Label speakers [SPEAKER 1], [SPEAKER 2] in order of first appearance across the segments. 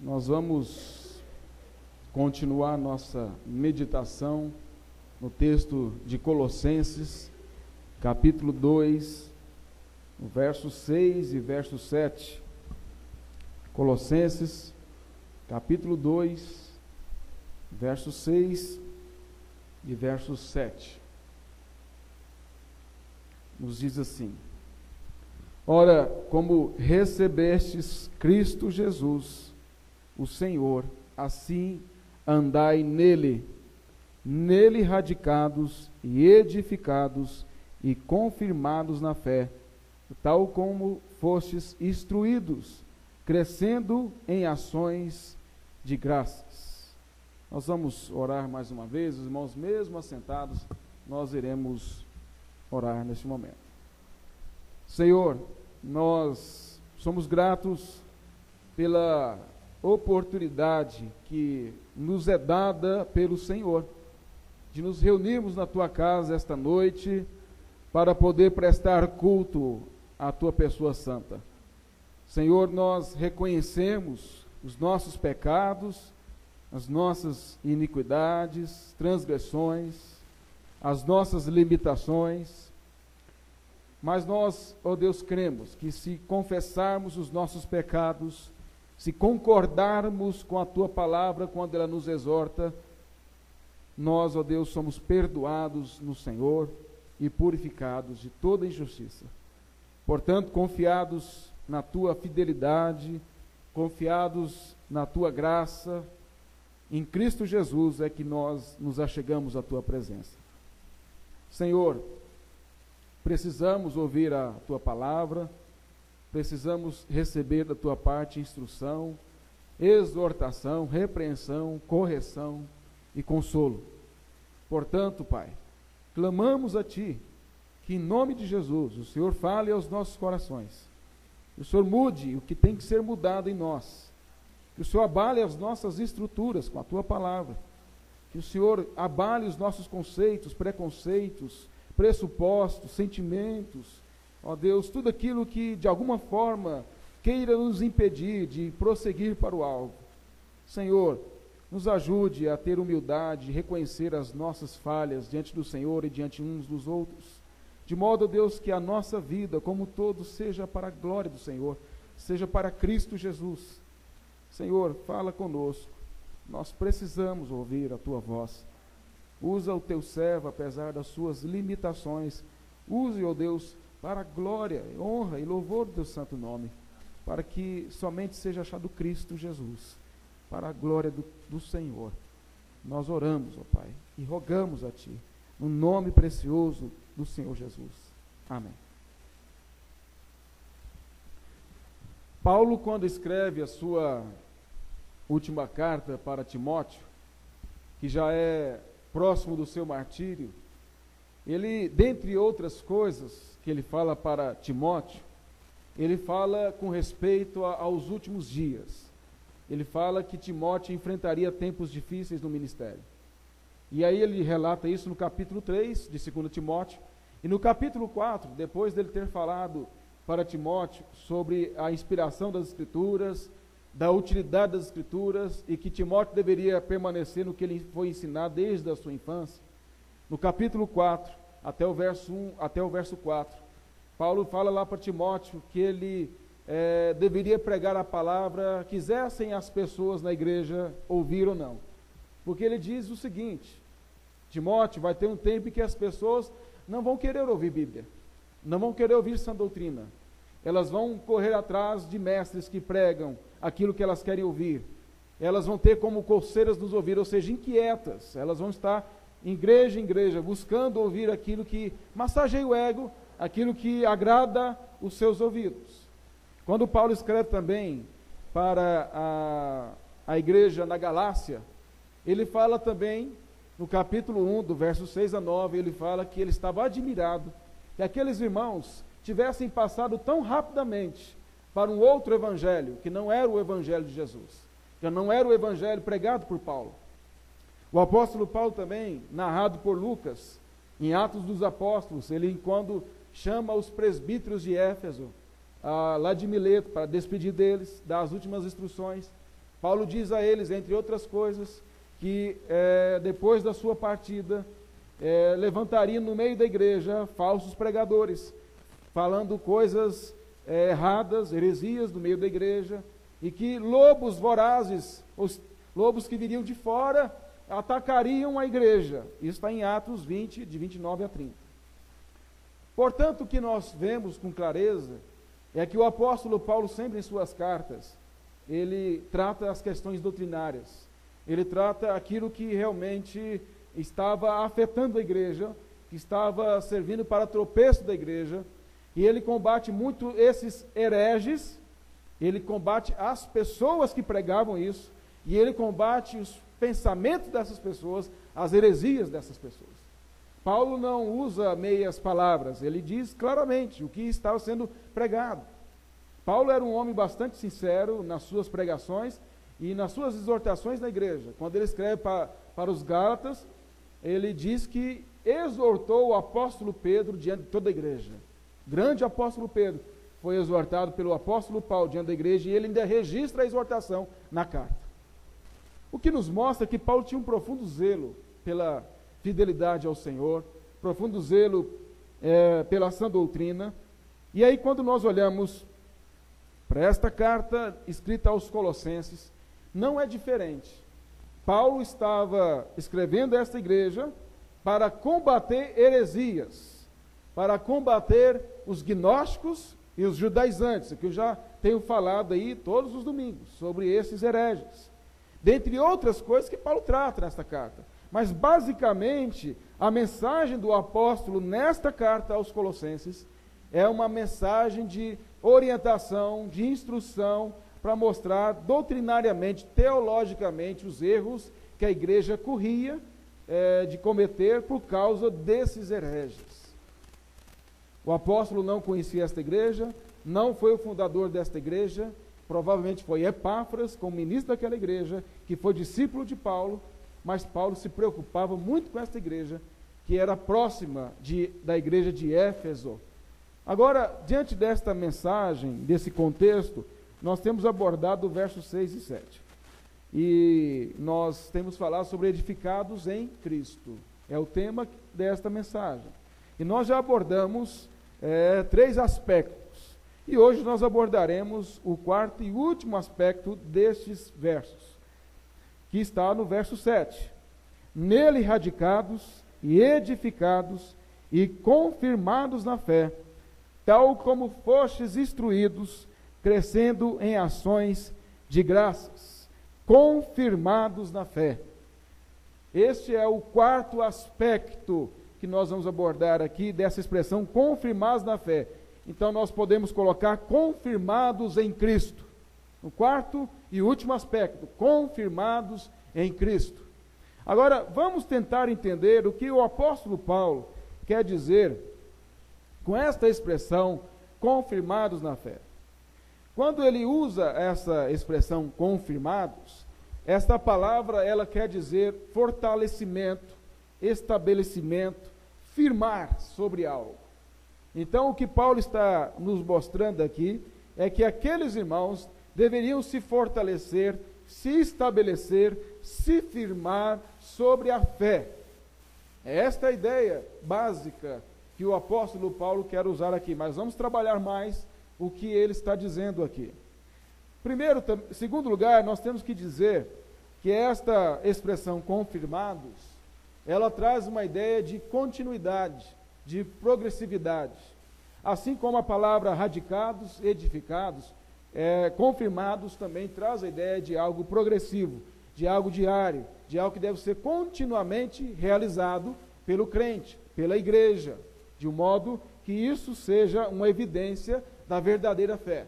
[SPEAKER 1] Nós vamos continuar nossa meditação no texto de Colossenses, capítulo 2, no verso 6 e verso 7. Colossenses, capítulo 2, verso 6 e verso 7. Nos diz assim: Ora, como recebestes Cristo Jesus, o Senhor, assim andai nele, radicados e edificados e confirmados na fé, tal como fostes instruídos, crescendo em ações de graças. Nós vamos orar mais uma vez, os irmãos mesmo assentados, nós iremos orar neste momento. Senhor, nós somos gratos pela oportunidade que nos é dada pelo Senhor, de nos reunirmos na Tua casa esta noite, para poder prestar culto à Tua pessoa santa. Senhor, nós reconhecemos os nossos pecados, as nossas iniquidades, transgressões, as nossas limitações, mas nós, ó Deus, cremos que se confessarmos os nossos pecados, se concordarmos com a Tua palavra quando ela nos exorta, nós, ó Deus, somos perdoados no Senhor e purificados de toda injustiça. Portanto, confiados na Tua fidelidade, confiados na Tua graça, em Cristo Jesus é que nós nos achegamos à Tua presença. Senhor, precisamos ouvir a Tua palavra, precisamos receber da Tua parte instrução, exortação, repreensão, correção e consolo. Portanto, Pai, clamamos a Ti, que em nome de Jesus, o Senhor fale aos nossos corações, que o Senhor mude o que tem que ser mudado em nós, que o Senhor abale as nossas estruturas com a Tua palavra, que o Senhor abale os nossos conceitos, preconceitos, pressupostos, sentimentos, ó Deus, tudo aquilo que de alguma forma queira nos impedir de prosseguir para o alvo. Senhor, nos ajude a ter humildade, reconhecer as nossas falhas diante do Senhor e diante uns dos outros, de modo, ó Deus, que a nossa vida, como um todo, seja para a glória do Senhor, seja para Cristo Jesus. Senhor, fala conosco, nós precisamos ouvir a Tua voz. Usa o Teu servo, apesar das suas limitações. Use, ó Deus, para a glória, honra e louvor do Teu santo nome, para que somente seja achado Cristo Jesus, para a glória do Senhor. Nós oramos, ó Pai, e rogamos a Ti, no nome precioso do Senhor Jesus. Amém. Paulo, quando escreve a sua última carta para Timóteo, que já é próximo do seu martírio, ele, dentre outras coisas que ele fala para Timóteo, ele fala com respeito aos últimos dias. Ele fala que Timóteo enfrentaria tempos difíceis no ministério. E aí ele relata isso no capítulo 3 de 2 Timóteo, e no capítulo 4, depois dele ter falado para Timóteo sobre a inspiração das Escrituras, da utilidade das Escrituras, e que Timóteo deveria permanecer no que ele foi ensinado desde a sua infância, no capítulo 4, até o verso 1, até o verso 4, Paulo fala lá para Timóteo que ele deveria pregar a palavra, quisessem as pessoas na igreja ouvir ou não, porque ele diz o seguinte: Timóteo, vai ter um tempo em que as pessoas não vão querer ouvir Bíblia, não vão querer ouvir sã doutrina, elas vão correr atrás de mestres que pregam aquilo que elas querem ouvir, elas vão ter como coceiras nos ouvir, ou seja, inquietas, elas vão estar igreja em igreja, buscando ouvir aquilo que massageia o ego, aquilo que agrada os seus ouvidos. Quando Paulo escreve também para a igreja na Galácia, ele fala também, no capítulo 1, do verso 6 a 9, ele fala que ele estava admirado que aqueles irmãos tivessem passado tão rapidamente para um outro evangelho, que não era o evangelho de Jesus, que não era o evangelho pregado por Paulo. O apóstolo Paulo também, narrado por Lucas, em Atos dos Apóstolos, ele quando chama os presbíteros de Éfeso, lá de Mileto, para despedir deles, dar as últimas instruções, Paulo diz a eles, entre outras coisas, que depois da sua partida, levantaria no meio da igreja falsos pregadores, falando coisas erradas, heresias no meio da igreja, e que lobos vorazes, os lobos que viriam de fora, atacariam a igreja. Isso está em Atos 20, de 29 a 30. Portanto, o que nós vemos com clareza é que o apóstolo Paulo, sempre em suas cartas, ele trata as questões doutrinárias, ele trata aquilo que realmente estava afetando a igreja, que estava servindo para tropeço da igreja, e ele combate muito esses hereges, ele combate as pessoas que pregavam isso, e ele combate os pensamentos dessas pessoas, as heresias dessas pessoas. Paulo não usa meias palavras, ele diz claramente o que estava sendo pregado. Paulo era um homem bastante sincero nas suas pregações e nas suas exortações na igreja. Quando ele escreve para os Gálatas, ele diz que exortou o apóstolo Pedro diante de toda a igreja. Grande apóstolo Pedro foi exortado pelo apóstolo Paulo diante da igreja, e ele ainda registra a exortação na carta. O que nos mostra que Paulo tinha um profundo zelo pela fidelidade ao Senhor, profundo zelo pela sã doutrina. E aí, quando nós olhamos para esta carta escrita aos Colossenses, não é diferente. Paulo estava escrevendo esta igreja para combater heresias, para combater os gnósticos e os judaizantes, que eu já tenho falado aí todos os domingos, sobre esses hereges. Dentre outras coisas que Paulo trata nesta carta. Mas, basicamente, a mensagem do apóstolo nesta carta aos Colossenses é uma mensagem de orientação, de instrução, para mostrar doutrinariamente, teologicamente, os erros que a igreja corria de cometer por causa desses hereges. O apóstolo não conhecia esta igreja, não foi o fundador desta igreja, provavelmente foi Epáfras, como ministro daquela igreja, que foi discípulo de Paulo, mas Paulo se preocupava muito com esta igreja, que era próxima da igreja de Éfeso. Agora, diante desta mensagem, desse contexto, nós temos abordado o verso 6 e 7. E nós temos falado sobre edificados em Cristo. É o tema desta mensagem. E nós já abordamos 3 aspectos. E hoje nós abordaremos o quarto e último aspecto destes versos, que está no verso 7. Nele radicados e edificados e confirmados na fé, tal como fostes instruídos, crescendo em ações de graças, confirmados na fé. Este é o quarto aspecto que nós vamos abordar aqui dessa expressão, confirmados na fé. Então nós podemos colocar confirmados em Cristo. O quarto e último aspecto, confirmados em Cristo. Agora, vamos tentar entender o que o apóstolo Paulo quer dizer com esta expressão, confirmados na fé. Quando ele usa essa expressão, confirmados, esta palavra, ela quer dizer fortalecimento, estabelecimento, firmar sobre algo. Então, o que Paulo está nos mostrando aqui é que aqueles irmãos deveriam se fortalecer, se estabelecer, se firmar sobre a fé. Esta é a ideia básica que o apóstolo Paulo quer usar aqui, mas vamos trabalhar mais o que ele está dizendo aqui. Segundo lugar, nós temos que dizer que esta expressão confirmados, ela traz uma ideia de continuidade, de progressividade. Assim como a palavra radicados, edificados, confirmados também traz a ideia de algo progressivo, de algo diário, de algo que deve ser continuamente realizado pelo crente, pela igreja, de um modo que isso seja uma evidência da verdadeira fé.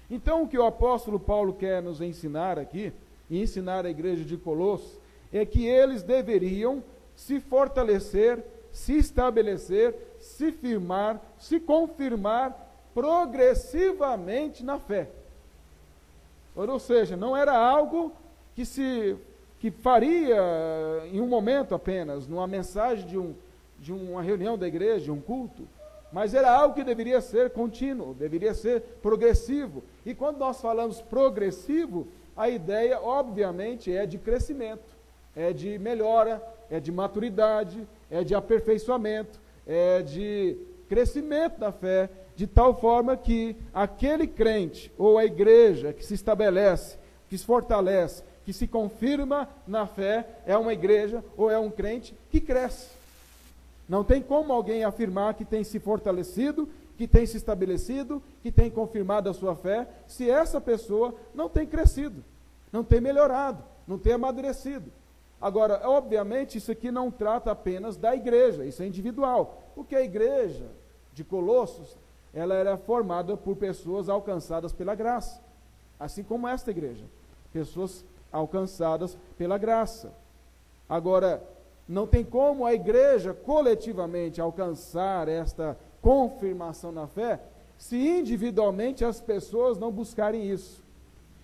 [SPEAKER 1] Então, o que o apóstolo Paulo quer nos ensinar aqui, e ensinar a igreja de Colossos, é que eles deveriam se fortalecer, se estabelecer, se firmar, se confirmar progressivamente na fé. Ou seja, não era algo que faria em um momento apenas, numa mensagem de uma reunião da igreja, de um culto, mas era algo que deveria ser contínuo, deveria ser progressivo. E quando nós falamos progressivo, a ideia, obviamente, é de crescimento, é de melhora, é de maturidade, é de aperfeiçoamento, é de crescimento da fé, de tal forma que aquele crente ou a igreja que se estabelece, que se fortalece, que se confirma na fé, é uma igreja ou é um crente que cresce. Não tem como alguém afirmar que tem se fortalecido, que tem se estabelecido, que tem confirmado a sua fé, se essa pessoa não tem crescido, não tem melhorado, não tem amadurecido. Agora, obviamente, isso aqui não trata apenas da igreja, isso é individual, porque a igreja de Colossos, ela era formada por pessoas alcançadas pela graça, assim como esta igreja, pessoas alcançadas pela graça. Agora, não tem como a igreja coletivamente alcançar esta confirmação na fé, se individualmente as pessoas não buscarem isso.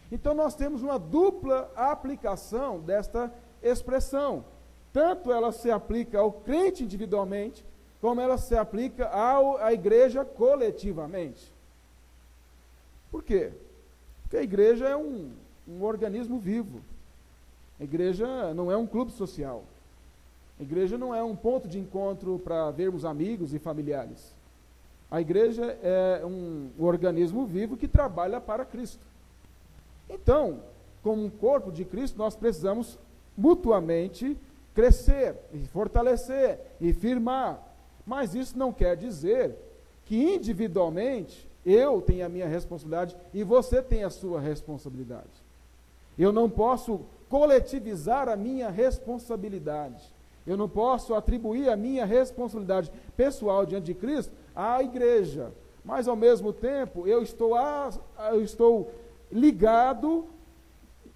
[SPEAKER 1] Então nós temos uma dupla aplicação desta expressão. Tanto ela se aplica ao crente individualmente, como ela se aplica à igreja coletivamente. Por quê? Porque a igreja é um organismo vivo. A igreja não é um clube social. A igreja não é um ponto de encontro para vermos amigos e familiares. A igreja é um organismo vivo que trabalha para Cristo. Então, como um corpo de Cristo, nós precisamos mutuamente crescer, e fortalecer, e firmar. Mas isso não quer dizer que individualmente eu tenho a minha responsabilidade e você tem a sua responsabilidade. Eu não posso coletivizar a minha responsabilidade. Eu não posso atribuir a minha responsabilidade pessoal diante de Cristo à igreja. Mas, ao mesmo tempo, eu estou ligado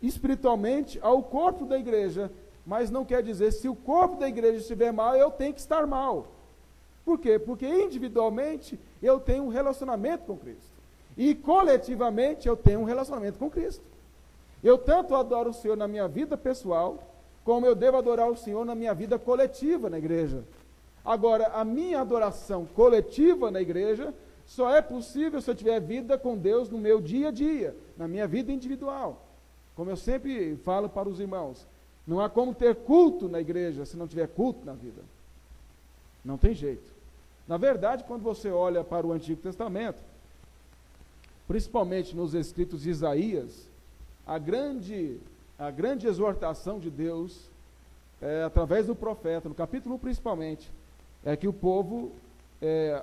[SPEAKER 1] espiritualmente ao corpo da igreja. Mas não quer dizer, se o corpo da igreja estiver mal, eu tenho que estar mal. Por quê? Porque individualmente eu tenho um relacionamento com Cristo. E coletivamente eu tenho um relacionamento com Cristo. Eu tanto adoro o Senhor na minha vida pessoal, como eu devo adorar o Senhor na minha vida coletiva na igreja. Agora, a minha adoração coletiva na igreja só é possível se eu tiver vida com Deus no meu dia a dia, na minha vida individual. Como eu sempre falo para os irmãos, não há como ter culto na igreja se não tiver culto na vida. Não tem jeito. Na verdade, quando você olha para o Antigo Testamento, principalmente nos escritos de Isaías, a grande exortação de Deus, através do profeta, no capítulo 1 principalmente, é que o povo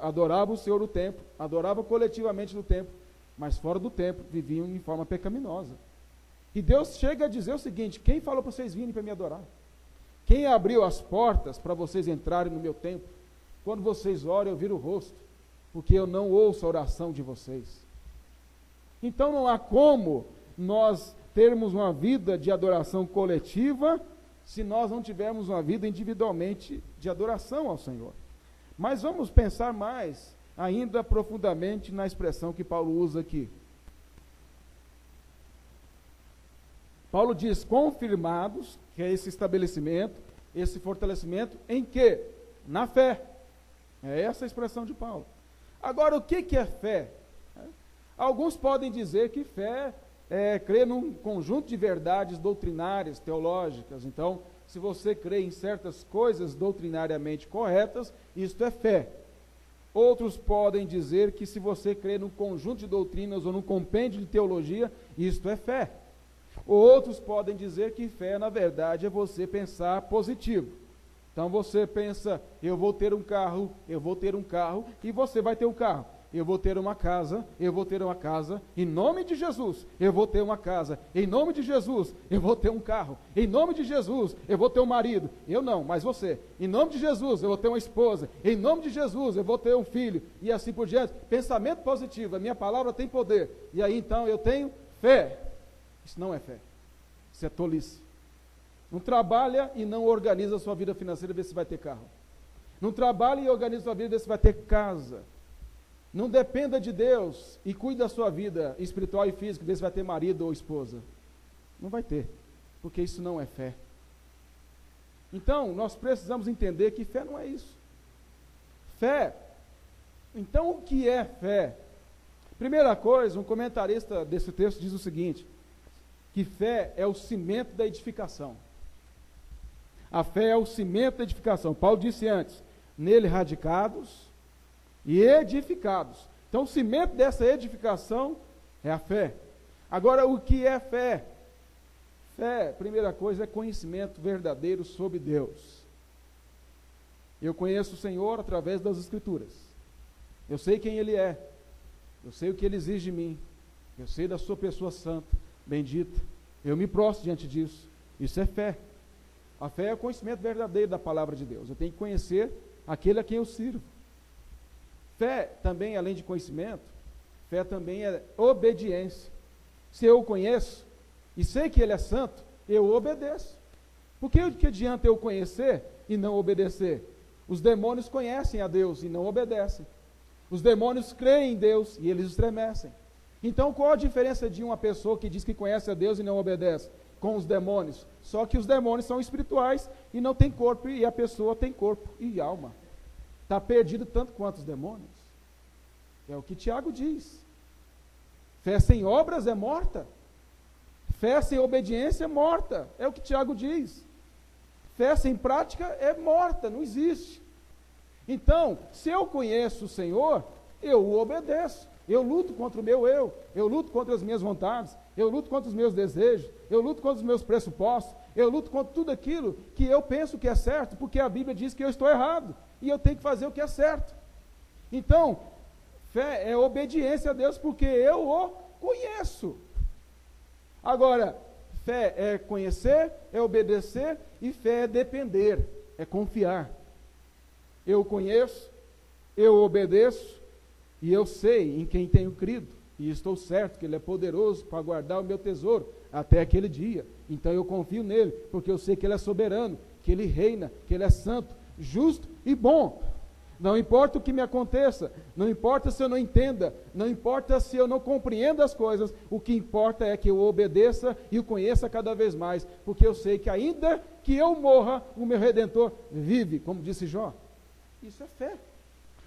[SPEAKER 1] adorava o Senhor no templo, adorava coletivamente no templo, mas fora do templo viviam em forma pecaminosa. E Deus chega a dizer o seguinte: quem falou para vocês virem para me adorar? Quem abriu as portas para vocês entrarem no meu templo? Quando vocês oram, eu viro o rosto, porque eu não ouço a oração de vocês. Então não há como nós termos uma vida de adoração coletiva se nós não tivermos uma vida individualmente de adoração ao Senhor. Mas vamos pensar mais, ainda profundamente, na expressão que Paulo usa aqui. Paulo diz: confirmados, que é esse estabelecimento, esse fortalecimento, em quê? Na fé. É essa a expressão de Paulo. Agora, o que é fé? Alguns podem dizer que fé é crer num conjunto de verdades doutrinárias, teológicas. Então, se você crê em certas coisas doutrinariamente corretas, isto é fé. Outros podem dizer que se você crê num conjunto de doutrinas ou num compêndio de teologia, isto é fé. Outros podem dizer que fé, na verdade, é você pensar positivo. Então você pensa: eu vou ter um carro, e você vai ter um carro. Eu vou ter uma casa, em nome de Jesus, eu vou ter uma casa, em nome de Jesus, eu vou ter um carro, em nome de Jesus, eu vou ter um marido, eu não, mas você, em nome de Jesus, eu vou ter uma esposa, em nome de Jesus, eu vou ter um filho, e assim por diante. Pensamento positivo, a minha palavra tem poder, e aí então eu tenho fé. Isso não é fé, isso é tolice. Não trabalha e não organiza a sua vida financeira, vê se vai ter carro. Não trabalha e organiza a sua vida, vê se vai ter casa. Não dependa de Deus e cuide da sua vida espiritual e física, vê se vai ter marido ou esposa. Não vai ter, porque isso não é fé. Então, nós precisamos entender que fé não é isso. Fé, então o que é fé? Primeira coisa, um comentarista desse texto diz o seguinte: que fé é o cimento da edificação. A fé é o cimento da edificação. Paulo disse antes, nele radicados e edificados. Então o cimento dessa edificação é a fé. Agora, o que é fé? Fé, primeira coisa, é conhecimento verdadeiro sobre Deus. Eu conheço o Senhor através das Escrituras. Eu sei quem Ele é. Eu sei o que Ele exige de mim. Eu sei da sua pessoa santa, bendita. Eu me prostro diante disso. Isso é fé. A fé é o conhecimento verdadeiro da palavra de Deus. Eu tenho que conhecer aquele a quem eu sirvo. Fé também, além de conhecimento, fé também é obediência. Se eu o conheço e sei que Ele é santo, eu obedeço. Por que adianta eu conhecer e não obedecer? Os demônios conhecem a Deus e não obedecem. Os demônios creem em Deus e eles estremecem. Então, qual a diferença de uma pessoa que diz que conhece a Deus e não obedece com os demônios? Só que os demônios são espirituais e não têm corpo, e a pessoa tem corpo e alma. Está perdido tanto quanto os demônios. É o que Tiago diz. Fé sem obras é morta. Fé sem obediência é morta. É o que Tiago diz. Fé sem prática é morta, não existe. Então, se eu conheço o Senhor, eu o obedeço. Eu luto contra o meu eu luto contra as minhas vontades, eu luto contra os meus desejos, eu luto contra os meus pressupostos, eu luto contra tudo aquilo que eu penso que é certo, porque a Bíblia diz que eu estou errado, e eu tenho que fazer o que é certo. Então, fé é obediência a Deus, porque eu o conheço. Agora, fé é conhecer, é obedecer, e fé é depender, é confiar. Eu conheço, eu obedeço, e eu sei em quem tenho crido, e estou certo que Ele é poderoso para guardar o meu tesouro até aquele dia. Então eu confio nele, porque eu sei que Ele é soberano, que Ele reina, que Ele é santo, justo e bom. Não importa o que me aconteça, não importa se eu não entenda, não importa se eu não compreenda as coisas, o que importa é que eu obedeça e o conheça cada vez mais, porque eu sei que ainda que eu morra, o meu Redentor vive, como disse Jó. Isso é fé.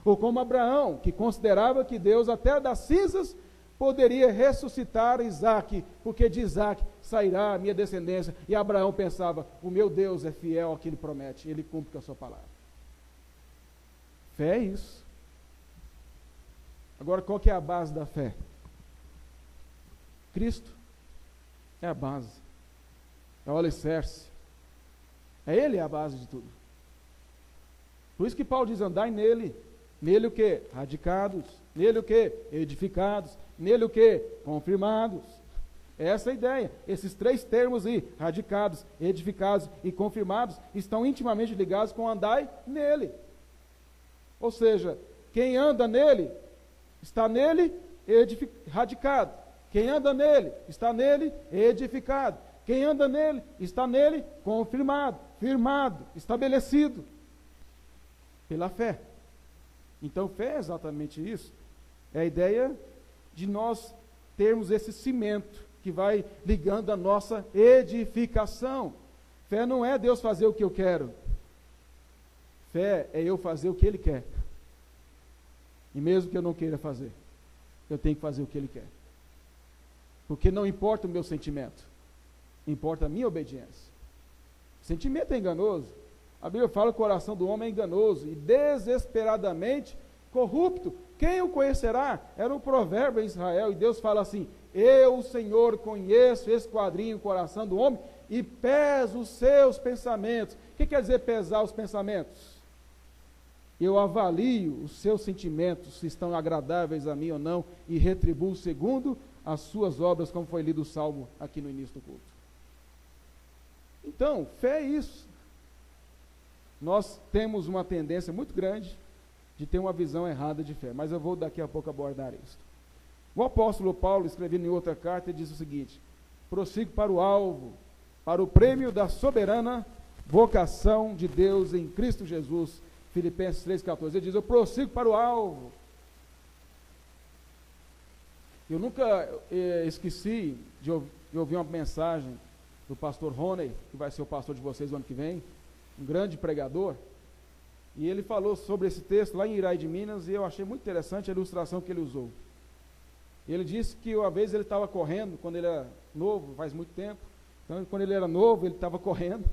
[SPEAKER 1] Ou como Abraão, que considerava que Deus até das cinzas poderia ressuscitar Isaque, porque de Isaque sairá a minha descendência. E Abraão pensava, o meu Deus é fiel ao que Ele promete, Ele cumpre com a sua palavra. Fé é isso. Agora, qual que é a base da fé? Cristo é a base, é o alicerce, Ele é a base de tudo. Por isso que Paulo diz, andai nele. Nele o que? Radicados. Nele o que? Edificados. Nele o que? Confirmados. Essa é a ideia. Esses três termos aí, radicados, edificados e confirmados, estão intimamente ligados com andai nele. Ou seja, quem anda nele, está nele radicado. Quem anda nele, está nele edificado. Quem anda nele, está nele confirmado, firmado, estabelecido. Pela fé. Então, fé é exatamente isso. É a ideia de nós termos esse cimento que vai ligando a nossa edificação. Fé não é Deus fazer o que eu quero. Fé é eu fazer o que Ele quer. E mesmo que eu não queira fazer, eu tenho que fazer o que Ele quer. Porque não importa o meu sentimento, importa a minha obediência. O sentimento é enganoso. A Bíblia fala que o coração do homem é enganoso e desesperadamente corrupto. Quem o conhecerá? Era um provérbio em Israel, e Deus fala assim, eu, o Senhor, conheço, esquadrinho o coração do homem e peso os seus pensamentos. O que quer dizer pesar os pensamentos? Eu avalio os seus sentimentos, se estão agradáveis a mim ou não, e retribuo segundo as suas obras, como foi lido o Salmo aqui no início do culto. Então, fé é isso. Nós temos uma tendência muito grande de ter uma visão errada de fé, mas eu vou daqui a pouco abordar isso. O apóstolo Paulo, escrevendo em outra carta, diz o seguinte, prossigo para o alvo, para o prêmio da soberana vocação de Deus em Cristo Jesus, Filipenses 3,14, ele diz, eu prossigo para o alvo. Eu nunca esqueci de ouvir uma mensagem do pastor Rony, que vai ser o pastor de vocês no ano que vem, um grande pregador, e ele falou sobre esse texto lá em Irai de Minas, e eu achei muito interessante a ilustração que ele usou. Ele disse que uma vez ele estava correndo, quando ele era novo, faz muito tempo. Então, quando ele era novo, ele estava correndo,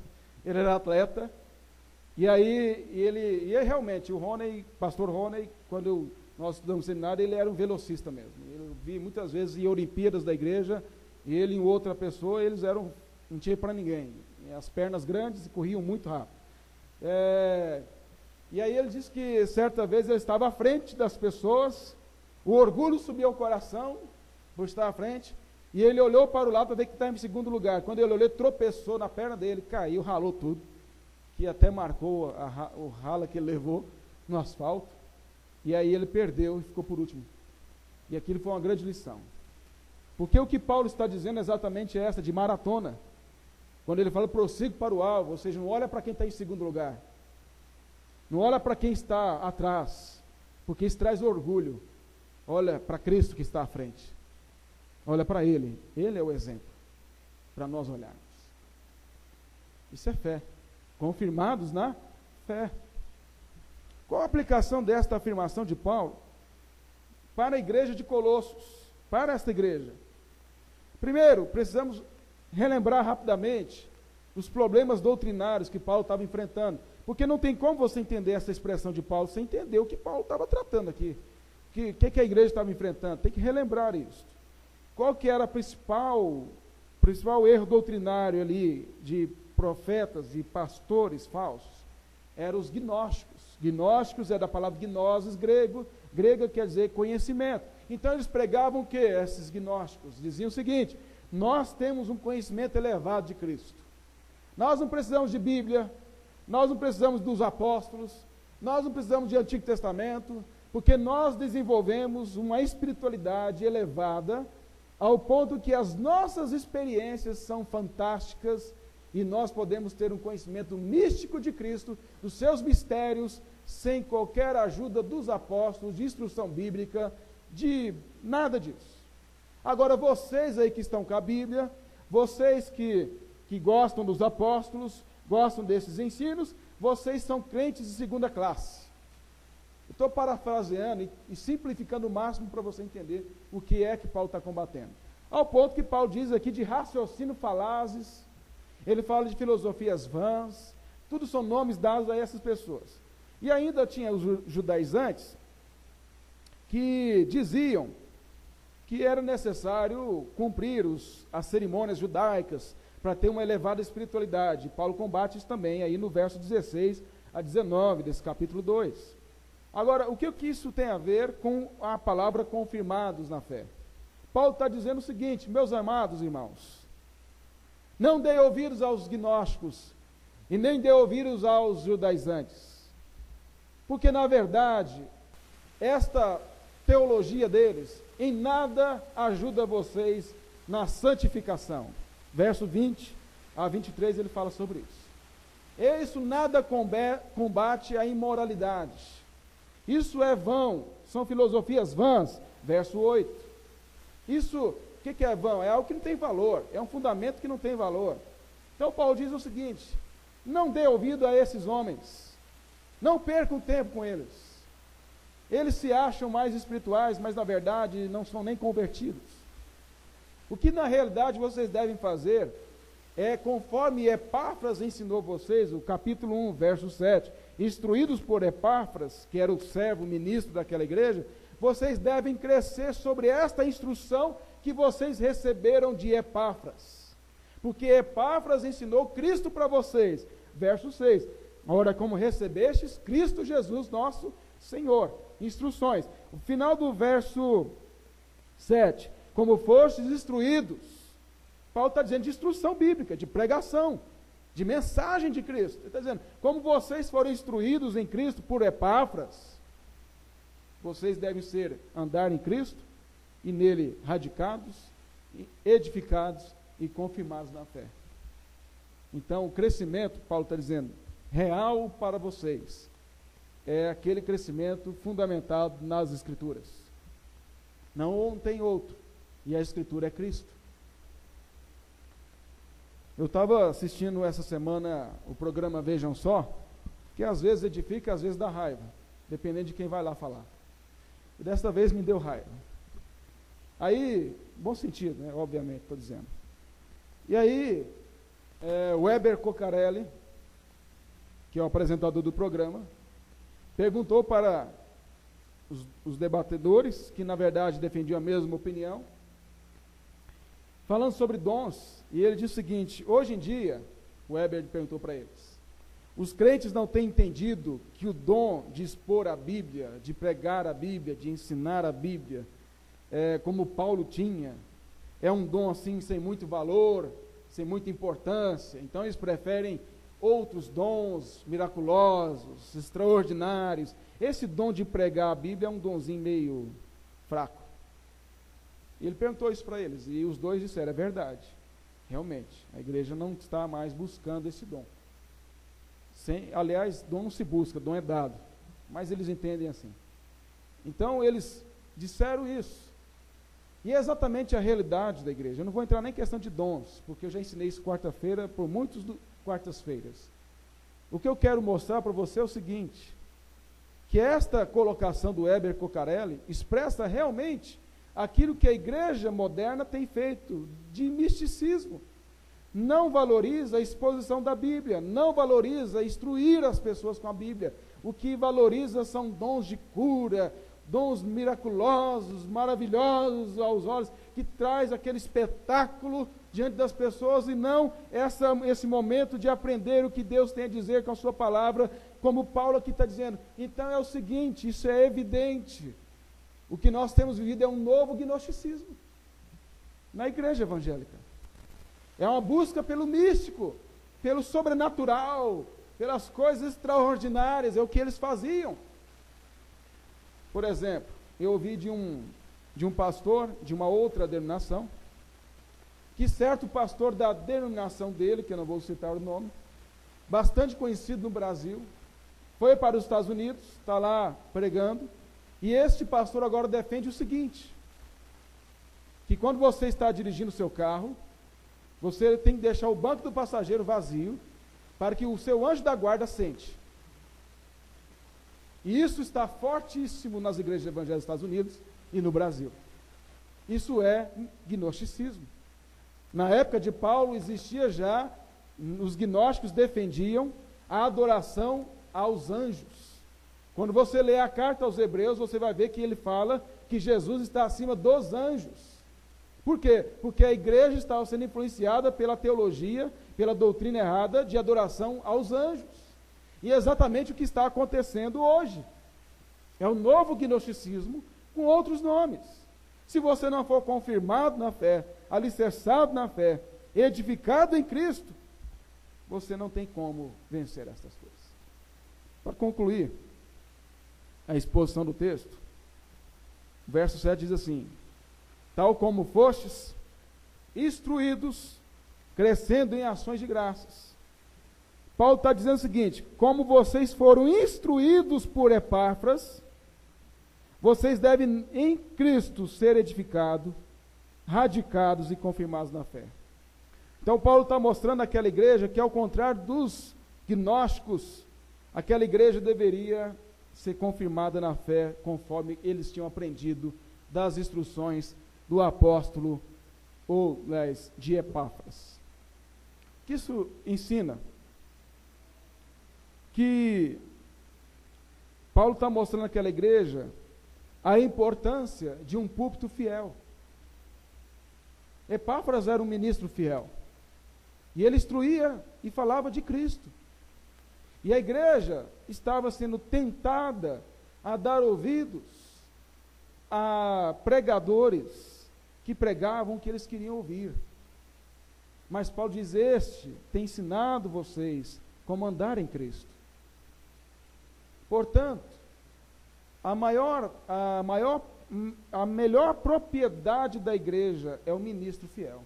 [SPEAKER 1] ele era atleta. E aí, realmente, o pastor Rony, quando nós estudamos no seminário, ele era um velocista mesmo. Eu vi muitas vezes em Olimpíadas da igreja, ele e outra pessoa, eles não tinha para ninguém. As pernas grandes e corriam muito rápido. E aí ele disse que certa vez ele estava à frente das pessoas, o orgulho subiu ao coração por estar à frente, e ele olhou para o lado para ver que estava em segundo lugar. Quando ele olhou, ele tropeçou na perna dele, caiu, ralou tudo, que até marcou o rala que ele levou no asfalto, e aí ele perdeu e ficou por último. E aquilo foi uma grande lição. Porque o que Paulo está dizendo é exatamente essa, de maratona. Quando ele fala, prossigo para o alvo, ou seja, não olha para quem está em segundo lugar. Não olha para quem está atrás, porque isso traz orgulho. Olha para Cristo que está à frente. Olha para Ele. Ele é o exemplo para nós olharmos. Isso é fé. Confirmados na fé. Qual a aplicação desta afirmação de Paulo para a igreja de Colossos? Para esta igreja. Primeiro, precisamos relembrar rapidamente os problemas doutrinários que Paulo estava enfrentando. Porque não tem como você entender essa expressão de Paulo sem entender o que Paulo estava tratando aqui. O que a igreja estava enfrentando? Tem que relembrar isso. Qual que era o principal erro doutrinário ali de profetas e pastores falsos? Eram os gnósticos. Gnósticos é da palavra gnosis grega quer dizer conhecimento. Então eles pregavam o que? Esses gnósticos diziam o seguinte: nós temos um conhecimento elevado de Cristo. Nós não precisamos de Bíblia, nós não precisamos dos apóstolos, nós não precisamos de Antigo Testamento, porque nós desenvolvemos uma espiritualidade elevada ao ponto que as nossas experiências são fantásticas e nós podemos ter um conhecimento místico de Cristo, dos seus mistérios, sem qualquer ajuda dos apóstolos, de instrução bíblica, de nada disso. Agora, vocês aí que estão com a Bíblia, vocês que gostam dos apóstolos, gostam desses ensinos, vocês são crentes de segunda classe. Estou parafraseando e simplificando o máximo para você entender o que é que Paulo está combatendo. Ao ponto que Paulo diz aqui de raciocínio falazes, ele fala de filosofias vãs, tudo são nomes dados a essas pessoas. E ainda tinha os judaizantes que diziam que era necessário cumprir as cerimônias judaicas para ter uma elevada espiritualidade. Paulo combate isso também aí no verso 16 a 19 desse capítulo 2. Agora, o que isso tem a ver com a palavra confirmados na fé? Paulo está dizendo o seguinte: meus amados irmãos, não dê ouvidos aos gnósticos e nem dê ouvidos aos judaizantes, porque na verdade esta teologia deles em nada ajuda vocês na santificação. Verso 20 a 23 ele fala sobre isso. Isso nada combate a imoralidade. Isso é vão, são filosofias vãs. Verso 8. Isso, o que é vão? É algo que não tem valor, é um fundamento que não tem valor. Então Paulo diz o seguinte: não dê ouvido a esses homens, não percam tempo com eles. Eles se acham mais espirituais, mas na verdade não são nem convertidos. O que na realidade vocês devem fazer é, conforme Epáfras ensinou vocês, o capítulo 1, verso 7, instruídos por Epáfras, que era o servo ministro daquela igreja, vocês devem crescer sobre esta instrução que vocês receberam de Epáfras. Porque Epáfras ensinou Cristo para vocês. Verso 6, ora como recebestes Cristo Jesus nosso Senhor. Instruções. O final do verso 7, como fostes instruídos. Paulo está dizendo de instrução bíblica, de pregação, de mensagem de Cristo. Ele está dizendo, como vocês foram instruídos em Cristo por Epáfras, vocês devem andar em Cristo e nele radicados, edificados e confirmados na fé. Então o crescimento, Paulo está dizendo, real para vocês, é aquele crescimento fundamentado nas Escrituras. Não tem outro. E a Escritura é Cristo. Eu estava assistindo essa semana o programa Vejam Só, que às vezes edifica, às vezes dá raiva, dependendo de quem vai lá falar. E desta vez me deu raiva. Aí, bom sentido, né? Obviamente, estou dizendo. E aí, o Weber Cocarelli, que é o apresentador do programa, perguntou para os debatedores, que na verdade defendiam a mesma opinião, falando sobre dons, e ele disse o seguinte: hoje em dia, o Weber perguntou para eles, os crentes não têm entendido que o dom de expor a Bíblia, de pregar a Bíblia, de ensinar a Bíblia, como Paulo tinha, é um dom assim sem muito valor, sem muita importância. Então eles preferem outros dons miraculosos, extraordinários. Esse dom de pregar a Bíblia é um donzinho meio fraco. E ele perguntou isso para eles, e os dois disseram: é verdade, realmente, a igreja não está mais buscando esse dom. Aliás, dom não se busca, dom é dado, mas eles entendem assim. Então eles disseram isso, e é exatamente a realidade da igreja. Eu não vou entrar nem em questão de dons, porque eu já ensinei isso quarta-feira, por muitas quartas-feiras. O que eu quero mostrar para você é o seguinte, que esta colocação do Weber Cocarelli expressa realmente aquilo que a igreja moderna tem feito, de misticismo. Não valoriza a exposição da Bíblia, não valoriza instruir as pessoas com a Bíblia. O que valoriza são dons de cura, dons miraculosos, maravilhosos aos olhos, que traz aquele espetáculo diante das pessoas, e não esse momento de aprender o que Deus tem a dizer com a sua palavra, como Paulo aqui está dizendo. Então é o seguinte, isso é evidente, o que nós temos vivido é um novo gnosticismo na igreja evangélica. É uma busca pelo místico, pelo sobrenatural, pelas coisas extraordinárias, é o que eles faziam. Por exemplo, eu ouvi de um pastor de uma outra denominação, que certo pastor da denominação dele, que eu não vou citar o nome, bastante conhecido no Brasil, foi para os Estados Unidos, está lá pregando, e este pastor agora defende o seguinte, que quando você está dirigindo o seu carro, você tem que deixar o banco do passageiro vazio, para que o seu anjo da guarda sente. E isso está fortíssimo nas igrejas evangélicas dos Estados Unidos e no Brasil. Isso é gnosticismo. Na época de Paulo existia já, os gnósticos defendiam a adoração aos anjos. Quando você lê a carta aos Hebreus, você vai ver que ele fala que Jesus está acima dos anjos. Por quê? Porque a igreja estava sendo influenciada pela teologia, pela doutrina errada de adoração aos anjos. E é exatamente o que está acontecendo hoje. É o novo gnosticismo com outros nomes. Se você não for confirmado na fé, alicerçado na fé, edificado em Cristo, você não tem como vencer estas coisas. Para concluir a exposição do texto, o verso 7 diz assim: tal como fostes instruídos, crescendo em ações de graças. Paulo está dizendo o seguinte: como vocês foram instruídos por Epáfras, vocês devem em Cristo ser edificados, radicados e confirmados na fé. Então Paulo está mostrando àquela igreja que, ao contrário dos gnósticos, aquela igreja deveria ser confirmada na fé, conforme eles tinham aprendido das instruções do apóstolo, ou de Epáfras. O que isso ensina? Que Paulo está mostrando àquela igreja a importância de um púlpito fiel. Epáfras era um ministro fiel, e ele instruía e falava de Cristo, e a igreja estava sendo tentada a dar ouvidos a pregadores que pregavam o que eles queriam ouvir. Mas Paulo diz: este tem ensinado vocês como andar em Cristo. Portanto, a melhor propriedade da igreja é o ministro fiel.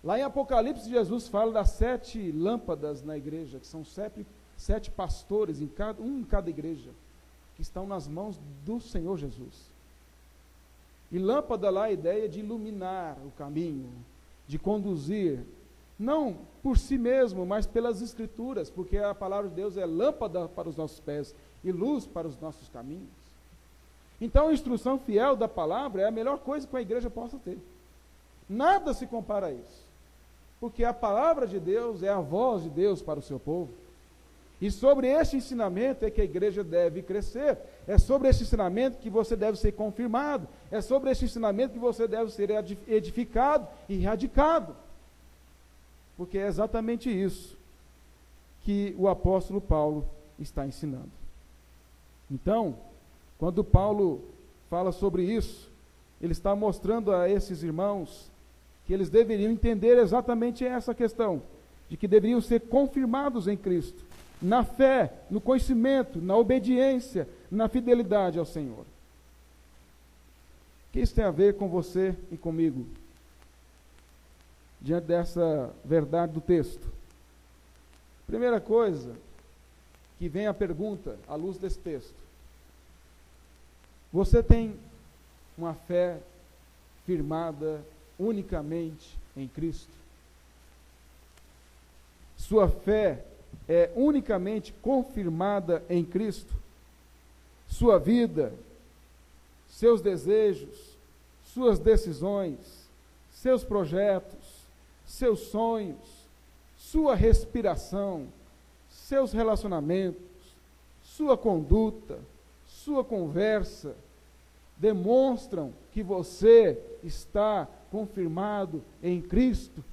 [SPEAKER 1] Lá em Apocalipse, Jesus fala das 7 lâmpadas na igreja, que são 7 pastores, em cada igreja, que estão nas mãos do Senhor Jesus. E lâmpada lá é a ideia de iluminar o caminho, de conduzir, não por si mesmo, mas pelas Escrituras, porque a palavra de Deus é lâmpada para os nossos pés e luz para os nossos caminhos. Então a instrução fiel da palavra é a melhor coisa que a igreja possa ter. Nada se compara a isso. porque a palavra de Deus é a voz de Deus para o seu povo. E sobre este ensinamento é que a igreja deve crescer. É sobre este ensinamento que você deve ser confirmado. É sobre este ensinamento que você deve ser edificado e radicado. Porque é exatamente isso que o apóstolo Paulo está ensinando. Então, quando Paulo fala sobre isso, ele está mostrando a esses irmãos que eles deveriam entender exatamente essa questão, de que deveriam ser confirmados em Cristo, na fé, no conhecimento, na obediência, na fidelidade ao Senhor. O que isso tem a ver com você e comigo? Diante dessa verdade do texto. Primeira coisa, que vem a pergunta, à luz desse texto. Você tem uma fé firmada unicamente em Cristo? Sua fé é unicamente confirmada em Cristo? Sua vida, seus desejos, suas decisões, seus projetos, seus sonhos, sua respiração, seus relacionamentos, sua conduta, sua conversa, demonstram que você está confirmado em Cristo?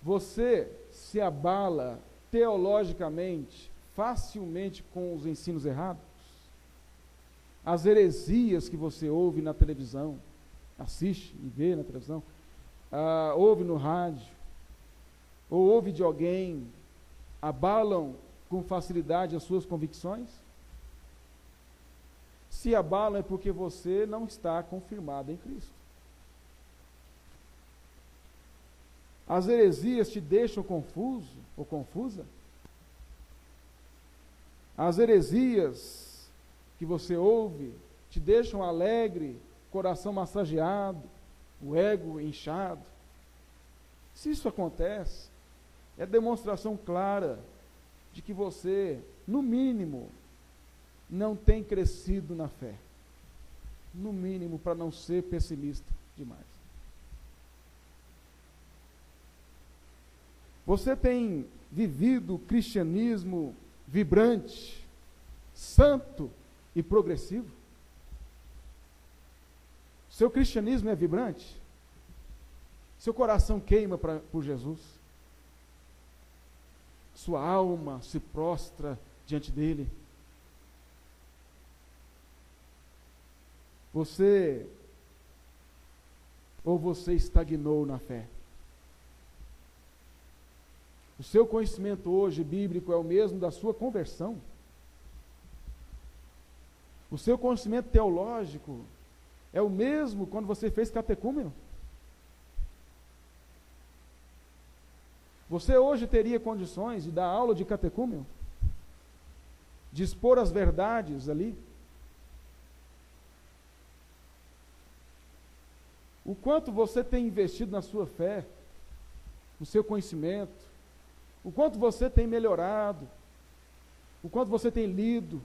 [SPEAKER 1] Você se abala teologicamente facilmente com os ensinos errados? As heresias que você ouve na televisão, assiste e vê na televisão, ouve no rádio, ou ouve de alguém, abalam com facilidade as suas convicções? Se abalam é porque você não está confirmado em Cristo. As heresias te deixam confuso ou confusa? As heresias que você ouve te deixam alegre, coração massageado, o ego inchado? Se isso acontece, é demonstração clara de que você, no mínimo, não tem crescido na fé. No mínimo, para não ser pessimista demais. Você tem vivido o cristianismo vibrante, santo e progressivo? Seu cristianismo é vibrante? Seu coração queima por Jesus? Sua alma se prostra diante dele? Você estagnou na fé? O seu conhecimento hoje bíblico é o mesmo da sua conversão? O seu conhecimento teológico é o mesmo quando você fez catecúmeno? Você hoje teria condições de dar aula de catecúmeno? De expor as verdades ali? O quanto você tem investido na sua fé, no seu conhecimento, o quanto você tem melhorado, o quanto você tem lido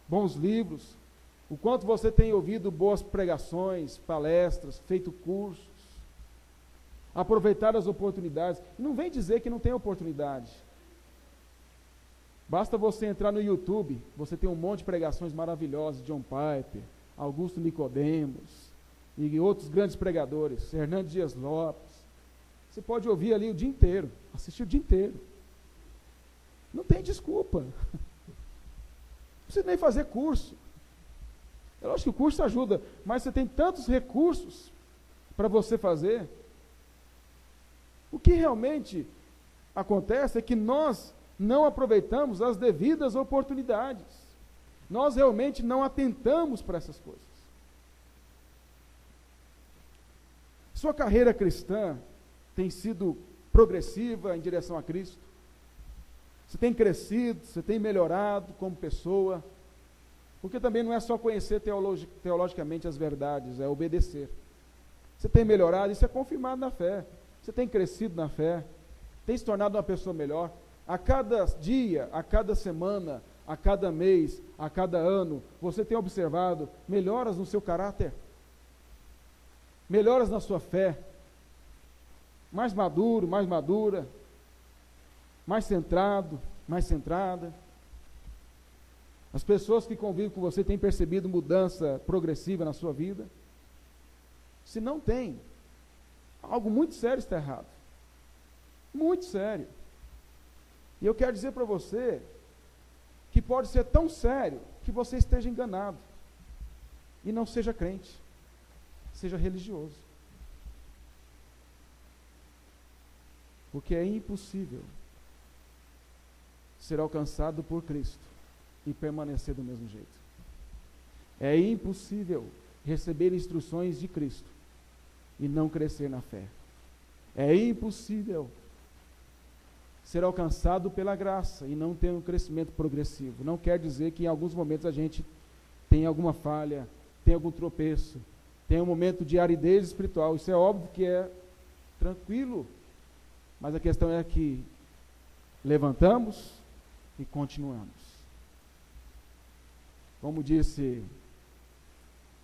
[SPEAKER 1] bons livros, o quanto você tem ouvido boas pregações, palestras, feito cursos, aproveitado as oportunidades. E não vem dizer que não tem oportunidade. Basta você entrar no YouTube, você tem um monte de pregações maravilhosas, John Piper, Augusto Nicodemos, e outros grandes pregadores, Hernandes Dias Lopes. Você pode ouvir ali o dia inteiro, assistir o dia inteiro. Não tem desculpa. Não precisa nem fazer curso. É lógico que o curso ajuda, mas você tem tantos recursos para você fazer. O que realmente acontece é que nós não aproveitamos as devidas oportunidades. Nós realmente não atentamos para essas coisas. Sua carreira cristã tem sido progressiva em direção a Cristo? Você tem crescido, você tem melhorado como pessoa? Porque também não é só conhecer teologicamente as verdades, é obedecer. Você tem melhorado, isso é confirmado na fé. Você tem crescido na fé, tem se tornado uma pessoa melhor. A cada dia, a cada semana, a cada mês, a cada ano, você tem observado melhoras no seu caráter? Melhoras na sua fé? Mais maduro, mais madura? Mais centrado, mais centrada? As pessoas que convivem com você têm percebido mudança progressiva na sua vida? Se não tem, algo muito sério está errado. Muito sério. E eu quero dizer para você que pode ser tão sério que você esteja enganado. E não seja crente. Seja religioso. Porque é impossível ser alcançado por Cristo e permanecer do mesmo jeito. É impossível receber instruções de Cristo e não crescer na fé. É impossível ser alcançado pela graça e não ter um crescimento progressivo. Não quer dizer que em alguns momentos a gente tem alguma falha, tem algum tropeço, tem um momento de aridez espiritual. Isso é óbvio que é tranquilo, mas a questão é que levantamos e continuamos. Como disse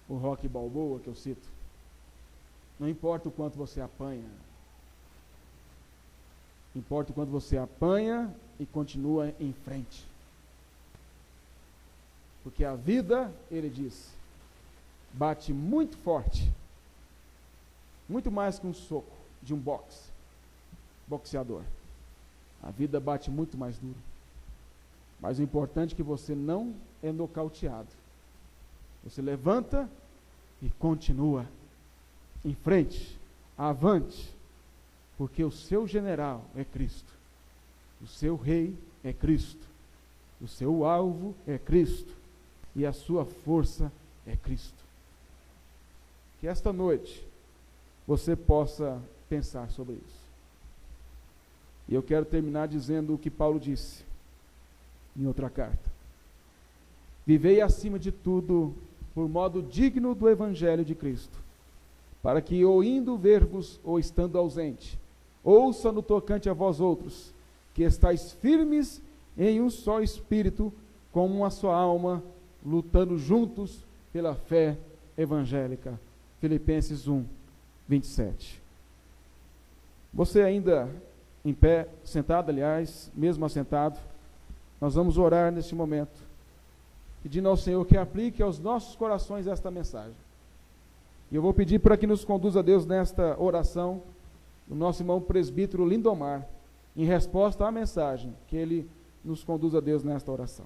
[SPEAKER 1] o Rocky Balboa, que eu cito, não importa o quanto você apanha, importa o quanto você apanha e continua em frente. Porque a vida, ele diz, bate muito forte, muito mais que um soco de um boxeador. A vida bate muito mais duro. Mas o importante é que você não é nocauteado. Você levanta e continua em frente, avante, porque o seu general é Cristo, o seu rei é Cristo, o seu alvo é Cristo e a sua força é Cristo. Que esta noite você possa pensar sobre isso. E eu quero terminar dizendo o que Paulo disse em outra carta. Vivei acima de tudo por modo digno do Evangelho de Cristo, para que, ou indo ver-vos, ou estando ausente, ouça no tocante a vós outros, que estáis firmes em um só espírito, como uma só alma, lutando juntos pela fé evangélica. Filipenses 1, 27. Você ainda em pé, sentado aliás, mesmo assentado, nós vamos orar neste momento, pedindo ao Senhor que aplique aos nossos corações esta mensagem. E eu vou pedir para que nos conduza a Deus nesta oração, o nosso irmão presbítero Lindomar, em resposta à mensagem, que ele nos conduza a Deus nesta oração.